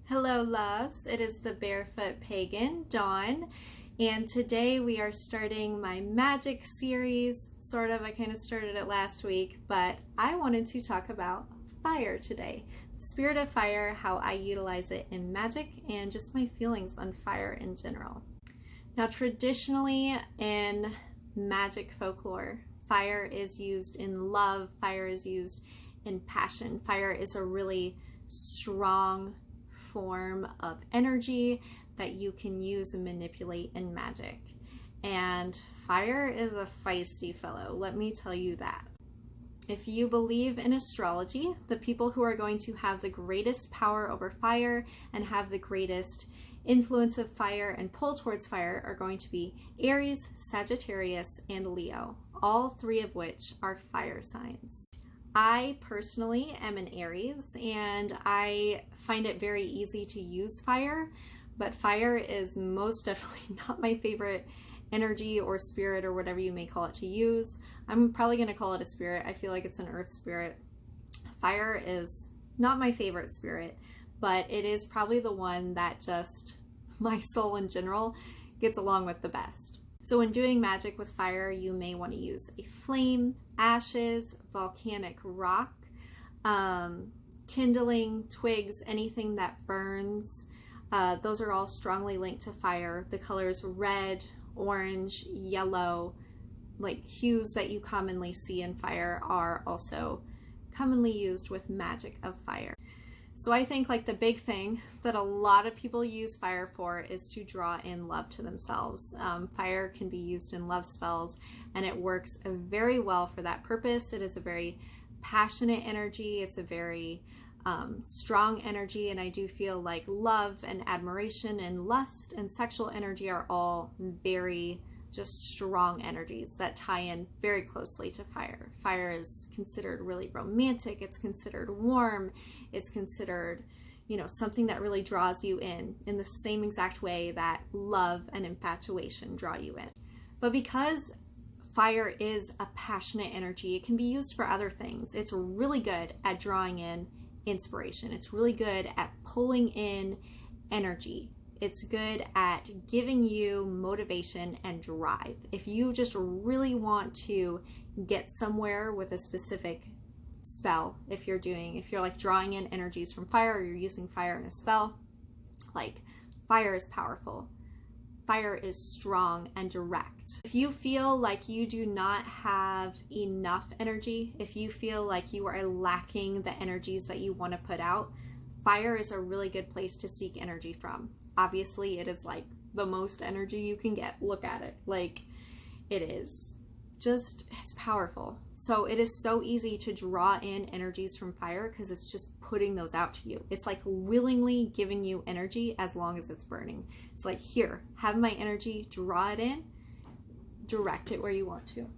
Hello, loves. It is the Barefoot Pagan, Dawn, and today we are starting my magic series. Sort of, I kind of started it last week, but I wanted to talk about fire today. The spirit of fire, how I utilize it in magic, and just my feelings on fire in general. Now, traditionally in magic folklore, fire is used in love, fire is used in passion. Fire is a really strong form of energy that you can use and manipulate in magic. And fire is a feisty fellow, let me tell you that. If you believe in astrology, the people who are going to have the greatest power over fire and have the greatest influence of fire and pull towards fire are going to be Aries, Sagittarius, and Leo, all three of which are fire signs. I personally am an Aries, and I find it very easy to use fire, but fire is most definitely not my favorite energy or spirit or whatever you may call it to use. I'm probably going to call it a spirit. I feel like it's an earth spirit. Fire is not my favorite spirit, but it is probably the one that just my soul in general gets along with the best. So when doing magic with fire, you may want to use a flame, ashes, volcanic rock, kindling, twigs, anything that burns. Those are all strongly linked to fire. The colors red, orange, yellow, like hues that you commonly see in fire, are also commonly used with magic of fire. So I think like the big thing that a lot of people use fire for is to draw in love to themselves. Fire can be used in love spells, and it works very well for that purpose. It is a very passionate energy. It's a very strong energy, and I do feel like love and admiration and lust and sexual energy are all very just strong energies that tie in very closely to fire. Fire is considered really romantic. It's considered warm. It's considered, something that really draws you in the same exact way that love and infatuation draw you in. But because fire is a passionate energy, it can be used for other things. It's really good at drawing in inspiration. It's really good at pulling in energy. It's good at giving you motivation and drive. If you just really want to get somewhere with a specific spell, if you're like drawing in energies from fire, or you're using fire in a spell, like fire is powerful. Fire is strong and direct. If you feel like you do not have enough energy, if you feel like you are lacking the energies that you want to put out, fire is a really good place to seek energy from. Obviously, it is like the most energy you can get. Look at it. Like, it is just, it's powerful. So it is so easy to draw in energies from fire because it's just putting those out to you. It's like willingly giving you energy as long as it's burning. It's like, here, have my energy, draw it in, direct it where you want to.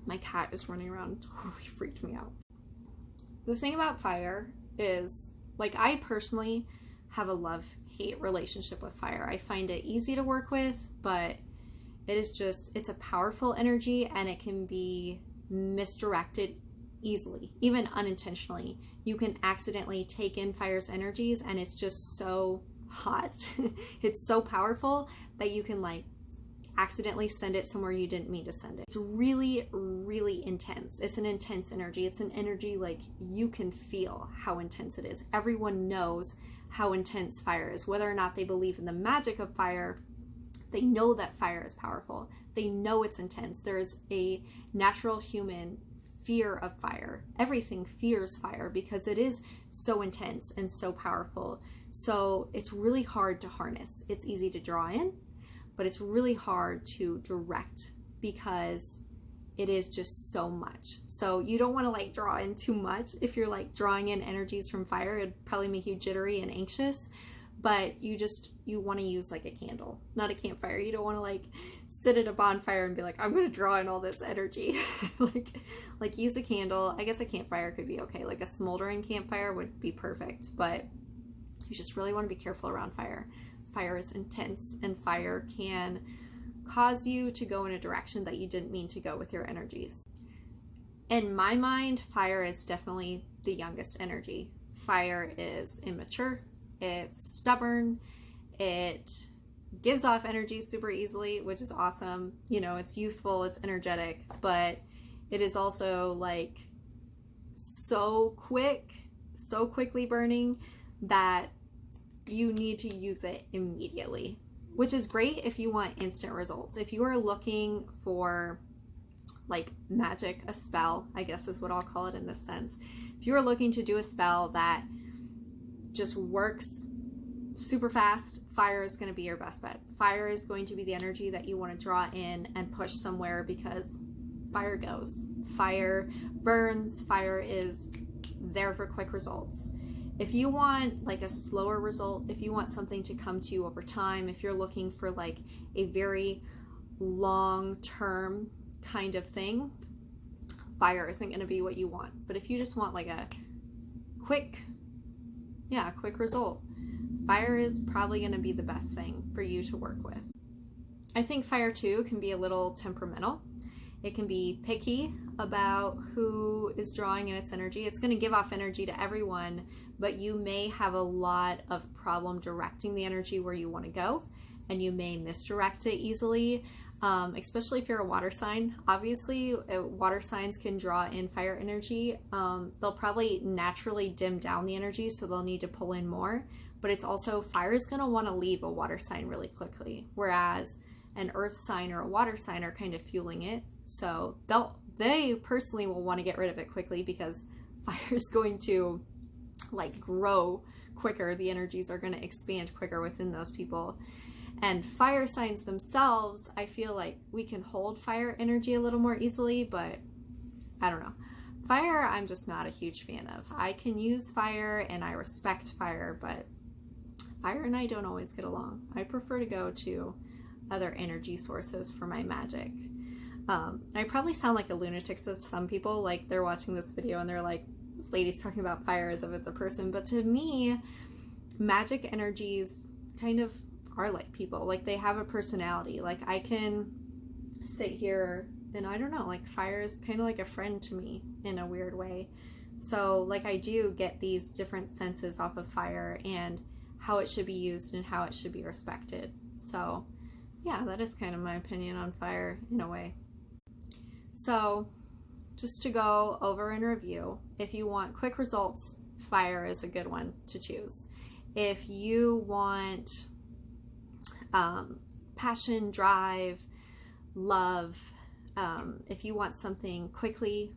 My cat is running around, totally freaked me out. The thing about fire is, like, I personally have a love-hate relationship with fire. I find it easy to work with, but it's a powerful energy, and it can be misdirected easily, even unintentionally. You can accidentally take in fire's energies, and it's just so hot. It's so powerful that you can like accidentally send it somewhere you didn't mean to send it. It's really, really intense. It's an intense energy. It's an energy like you can feel how intense it is. Everyone knows how intense fire is. Whether or not they believe in the magic of fire, they know that fire is powerful. They know it's intense. There is a natural human fear of fire. Everything fears fire because it is so intense and so powerful. So it's really hard to harness. It's easy to draw in, but it's really hard to direct because it is just so much. So you don't want to like draw in too much. If you're like drawing in energies from fire, it'd probably make you jittery and anxious, but you want to use like a candle, not a campfire. You don't want to like sit at a bonfire and be like, I'm going to draw in all this energy. like use a candle. I guess a campfire could be okay. Like a smoldering campfire would be perfect, but you just really want to be careful around fire. Fire is intense, and fire can cause you to go in a direction that you didn't mean to go with your energies. In my mind, fire is definitely the youngest energy. fire is immature, it's stubborn, it gives off energy super easily, which is awesome. You know, it's youthful, it's energetic, but it is also like so quickly burning that you need to use it immediately, which is great if you want instant results. If you are looking for like magic, a spell, I guess is what I'll call it in this sense. If you are looking to do a spell that just works super fast, fire is going to be your best bet. Fire is going to be the energy that you want to draw in and push somewhere, because fire goes. Fire burns. Fire is there for quick results. If you want like a slower result, if you want something to come to you over time, if you're looking for like a very long-term kind of thing, fire isn't going to be what you want. But if you just want like a quick result, fire is probably going to be the best thing for you to work with. I think fire too can be a little temperamental. It can be picky about who is drawing in its energy. It's going to give off energy to everyone, but you may have a lot of problem directing the energy where you want to go, and you may misdirect it easily, especially if you're a water sign. Obviously, water signs can draw in fire energy. They'll probably naturally dim down the energy, so they'll need to pull in more. But it's also, fire is going to want to leave a water sign really quickly, whereas an earth sign or a water sign are kind of fueling it. So they personally will want to get rid of it quickly, because fire is going to like grow quicker. The energies are going to expand quicker within those people. And fire signs themselves, I feel like we can hold fire energy a little more easily, but I don't know. Fire, I'm just not a huge fan of. I can use fire and I respect fire, but fire and I don't always get along. I prefer to go to other energy sources for my magic. I probably sound like a lunatic to some people, like they're watching this video and they're like, this lady's talking about fire as if it's a person. But to me, magic energies kind of are like people. Like they have a personality. Like I can sit here and I don't know, like fire is kind of like a friend to me in a weird way. So like I do get these different senses off of fire and how it should be used and how it should be respected. So yeah, that is kind of my opinion on fire in a way. So just to go over and review, if you want quick results, fire is a good one to choose. If you want passion, drive, love, if you want something quickly,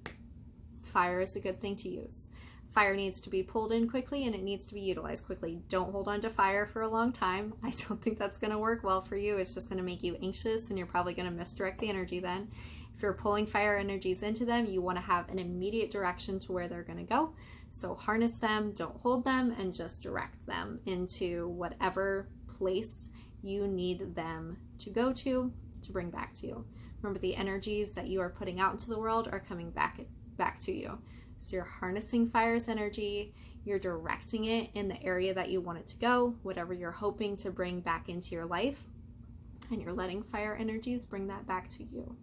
fire is a good thing to use. Fire needs to be pulled in quickly and it needs to be utilized quickly. Don't hold on to fire for a long time. I don't think that's going to work well for you. It's just going to make you anxious and you're probably going to misdirect the energy then. If you're pulling fire energies into them, you want to have an immediate direction to where they're going to go. So harness them, don't hold them, and just direct them into whatever place you need them to go to bring back to you. Remember, the energies that you are putting out into the world are coming back to you. So you're harnessing fire's energy, you're directing it in the area that you want it to go, whatever you're hoping to bring back into your life, and you're letting fire energies bring that back to you.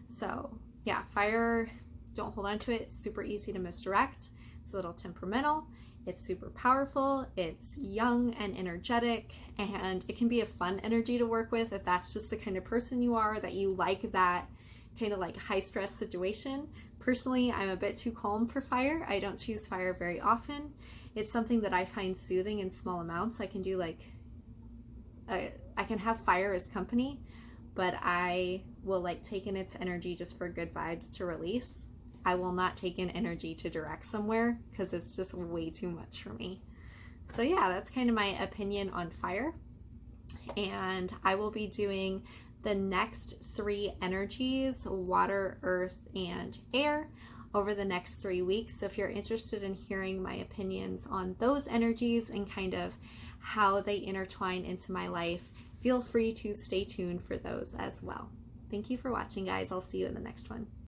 So yeah, fire, don't hold on to it. It's super easy to misdirect. It's a little temperamental. It's super powerful. It's young and energetic, and it can be a fun energy to work with if that's just the kind of person you are, that you like that kind of like high stress situation. Personally, I'm a bit too calm for fire. I don't choose fire very often. It's something that I find soothing in small amounts. I can do I can have fire as company, but I will like take in its energy just for good vibes to release. I will not take in energy to direct somewhere because it's just way too much for me. So yeah, that's kind of my opinion on fire. And I will be doing the next 3 energies, water, earth, and air, over the next 3 weeks. So if you're interested in hearing my opinions on those energies and kind of how they intertwine into my life, feel free to stay tuned for those as well. Thank you for watching, guys. I'll see you in the next one.